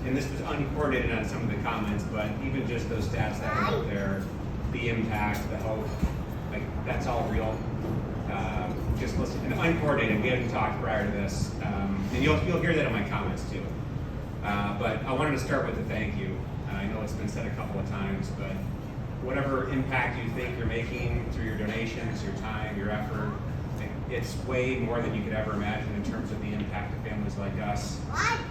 and this was uncoordinated on some of the comments, but even just those stats that were out there, the impact, the hope, like that's all real. Just listen, and uncoordinated, we hadn't talked prior to this, and you'll hear that in my comments too. But I wanted to start with a thank you. I know it's been said a couple of times, but whatever impact you think you're making through your donations, your time, your effort, it's way more than you could ever imagine in terms of the impact of families like us.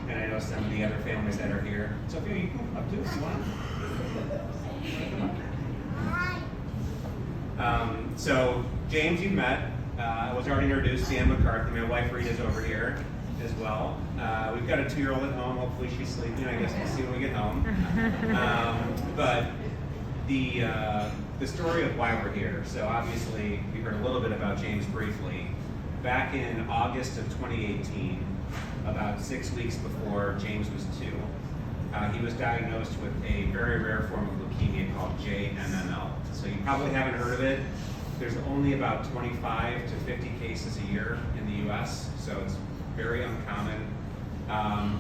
And I know some of the other families that are here. Sophia, you can come up too if you want. So James, you've met. I was already introduced to Ann McCarthy. My wife Rita's over here as well. We've got a 2-year-old at home. Hopefully she's sleeping. I guess we'll see when we get home. But the story of why we're here. So obviously we heard a little bit about James briefly. Back in August of 2018, about 6 weeks before James was 2, he was diagnosed with a very rare form of leukemia called JMML. So you probably haven't heard of it. There's only about 25 to 50 cases a year in the US, so it's very uncommon.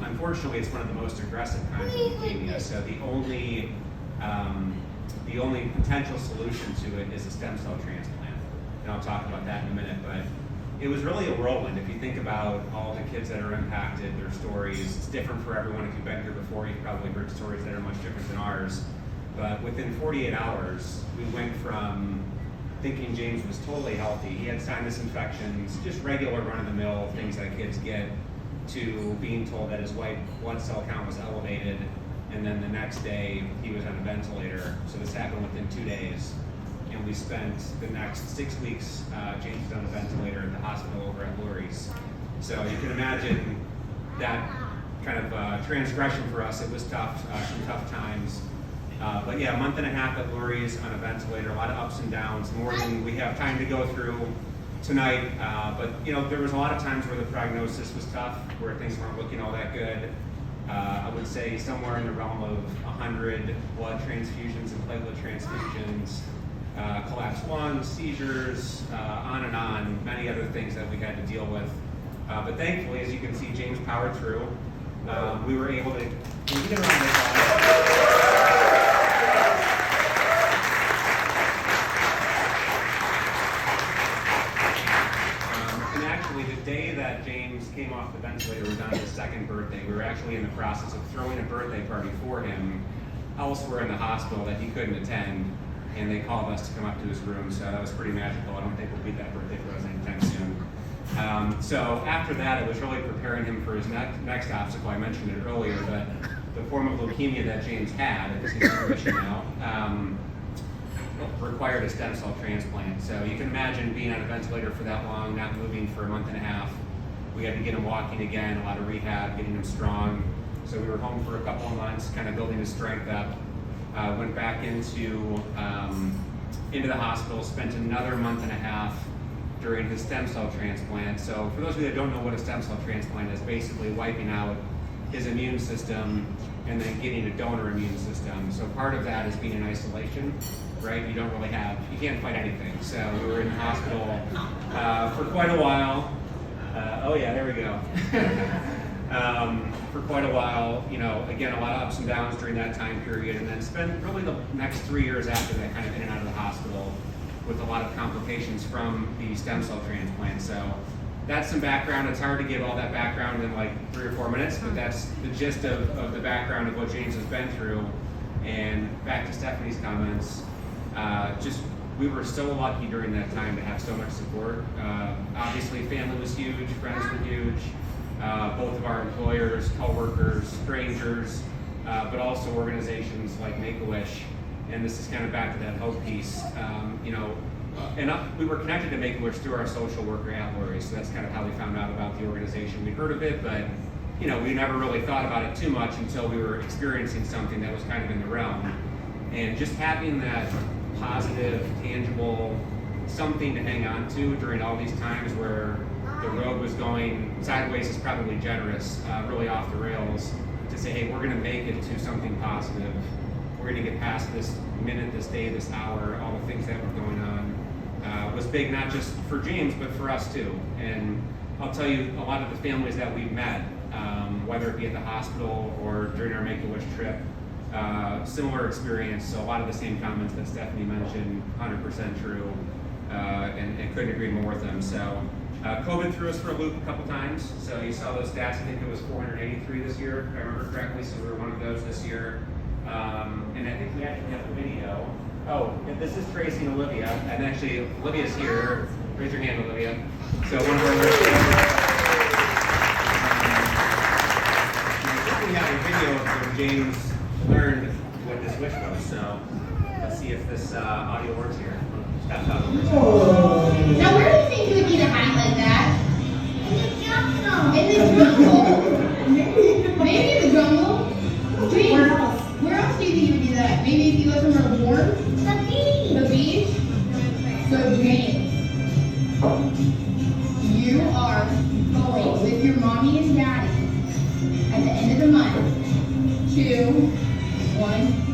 Unfortunately, it's one of the most aggressive kinds of leukemia, so the only potential solution to it is a stem cell transplant. And I'll talk about that in a minute, but it was really a whirlwind. If you think about all the kids that are impacted, their stories, it's different for everyone. If you've been here before, you've probably heard stories that are much different than ours. But within 48 hours, we went from thinking James was totally healthy, he had sinus infections, just regular run-of-the-mill things that kids get, to being told that his white blood cell count was elevated, and then the next day he was on a ventilator. So this happened within 2 days, and we spent the next 6 weeks, James was on a ventilator at the hospital over at Lurie's. So you can imagine that kind of transgression for us. It was tough, some tough times. But yeah, a month and a half at Lurie's on a ventilator, a lot of ups and downs, more than we have time to go through tonight. But you know, there was a lot of times where the prognosis was tough, where things weren't looking all that good. I would say somewhere in the realm of 100 blood transfusions and platelet transfusions, collapsed lungs, seizures, on, many other things that we had to deal with. But thankfully, as you can see, James powered through. We were able to, can you get around this slide? The day that James came off the ventilator was on his 2nd birthday. We were actually in the process of throwing a birthday party for him elsewhere in the hospital that he couldn't attend, and they called us to come up to his room, so that was pretty magical. I don't think we'll beat that birthday present anytime soon. So after that, it was really preparing him for his next obstacle. I mentioned it earlier, but the form of leukemia that James had, it's in remission now, required a stem cell transplant. So you can imagine being on a ventilator for that long, not moving for a month and a half. We had to get him walking again, a lot of rehab, getting him strong. So we were home for a couple of months, kind of building his strength up. Went back into the hospital, spent another month and a half during his stem cell transplant. So for those of you that don't know what a stem cell transplant is, basically wiping out his immune system and then getting a donor immune system. So part of that is being in isolation, right? You can't fight anything. So we were in the hospital for quite a while. Oh yeah, there we go. For quite a while, you know, again, a lot of ups and downs during that time period, and then spent really the next 3 years after that kind of in and out of the hospital with a lot of complications from the stem cell transplant. So that's some background. It's hard to give all that background in like 3 or 4 minutes, but that's the gist of the background of what James has been through. And back to Stephanie's comments, we were so lucky during that time to have so much support. Obviously, family was huge, friends were huge, both of our employers, co-workers, strangers, but also organizations like Make-A-Wish. And this is kind of back to that hope piece. We were connected to Make-A-Wish through our social worker at Lurie's, so that's kind of how we found out about the organization. We heard of it, but we never really thought about it too much until we were experiencing something that was kind of in the realm. And just having that positive, tangible, something to hang on to during all these times where the road was going sideways is probably generous, really off the rails, to say, hey, we're going to make it to something positive. We're going to get past this minute, this day, this hour, all the things that were going on, was big, not just for James, but for us too. And I'll tell you, a lot of the families that we've met, whether it be at the hospital or during our Make-A-Wish trip. Similar experience, so a lot of the same comments that Stephanie mentioned, 100% true, and couldn't agree more with them. So COVID threw us for a loop a couple times, so you saw those stats. I think it was 483 this year, if I remember correctly, so we were one of those this year. And I think we actually have a video. Oh, this is Tracy and Olivia, and actually Olivia's here. Raise your hand, Olivia. So one of our we have a video of where James learned what this wish was. So let's see if this audio works here. That's how it works. Now where do you think you would need a hat like that? In the jungle. Maybe in the jungle. James, where else do you think you would do that? Maybe if you guys were born? The beach? So James, you are going with your mommy and daddy at the end of the month to 1,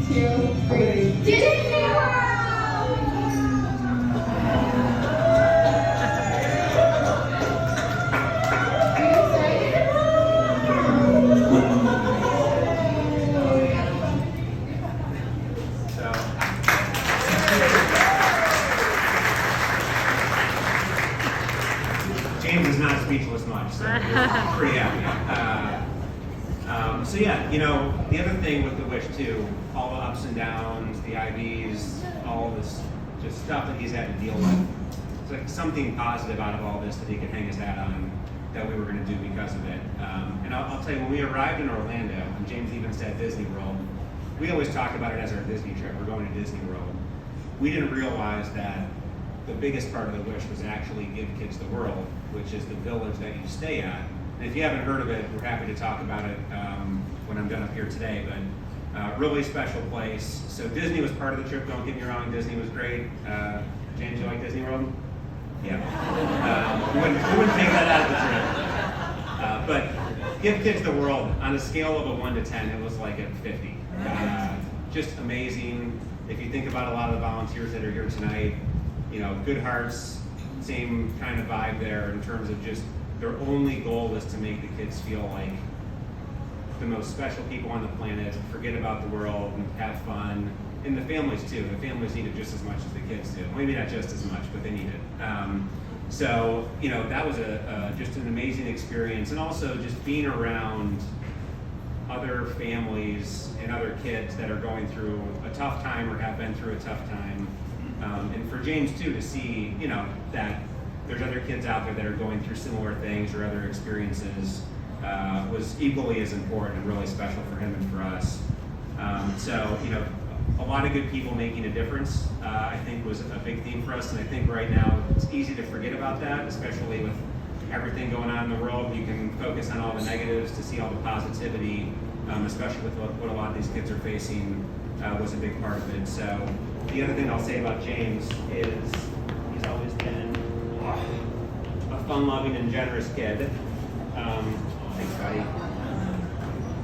2, 3 Disney World! James is not speechless much, so we're pretty happy. So yeah, you know, the other thing with the wish too, all the ups and downs, the IVs, all this just stuff that he's had to deal with. It's like something positive out of all this that he could hang his hat on that we were going to do because of it. And I'll tell you, when we arrived in Orlando, and James even said Disney World, we always talk about it as our Disney trip. We're going to Disney World. We didn't realize that the biggest part of the wish was actually give kids the world, which is the village that you stay at. And if you haven't heard of it, we're happy to talk about it when I'm done up here today, but really special place. So Disney was part of the trip, don't get me wrong, Disney was great. James, you like Disney World? Yeah. We wouldn't take that out of the trip. But give kids the world, on a scale of a 1 to 10, it was like a 50. Just amazing. If you think about a lot of the volunteers that are here tonight, you know, good hearts, same kind of vibe there in terms of just their only goal is to make the kids feel like the most special people on the planet, forget about the world, and have fun. And the families too. The families need it just as much as the kids do. Maybe not just as much, but they need it. So, you know, that was just an amazing experience. And also just being around other families and other kids that are going through a tough time or have been through a tough time. And for James too, to see, you know, that there's other kids out there that are going through similar things or other experiences was equally as important and really special for him and for us. So, you know, a lot of good people making a difference, I think was a big theme for us. And I think right now it's easy to forget about that, especially with everything going on in the world. You can focus on all the negatives to see all the positivity, especially with what a lot of these kids are facing, was a big part of it. So the other thing I'll say about James is he's always been a fun-loving and generous kid. Thanks, buddy.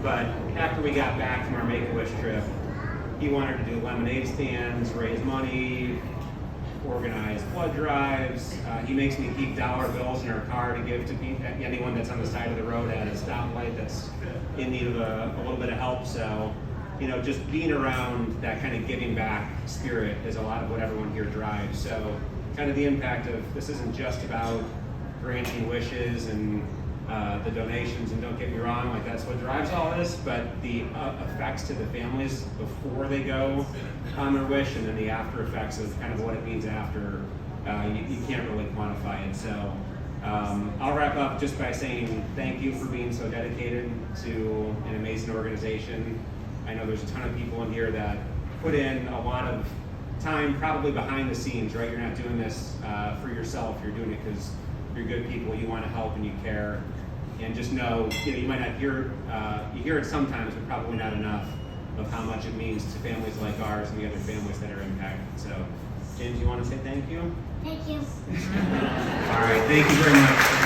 But after we got back from our Make-A-Wish trip, he wanted to do lemonade stands, raise money, organize blood drives. He makes me keep dollar bills in our car to give to anyone that's on the side of the road at a stoplight that's in need of a little bit of help. So, you know, just being around that kind of giving back spirit is a lot of what everyone here drives. So kind of the impact of this isn't just about granting wishes and the donations, and don't get me wrong, like that's what drives all this, but the effects to the families before they go on their wish, and then the after effects of kind of what it means after, you can't really quantify it. So I'll wrap up just by saying thank you for being so dedicated to an amazing organization. I know there's a ton of people in here that put in a lot of time, probably behind the scenes, right? You're not doing this for yourself, you're doing it because you're good people, you want to help and you care. And just know, you know, you might not hear, you hear it sometimes, but probably not enough of how much it means to families like ours and the other families that are impacted. So, James, you want to say thank you? Thank you. All right, thank you very much.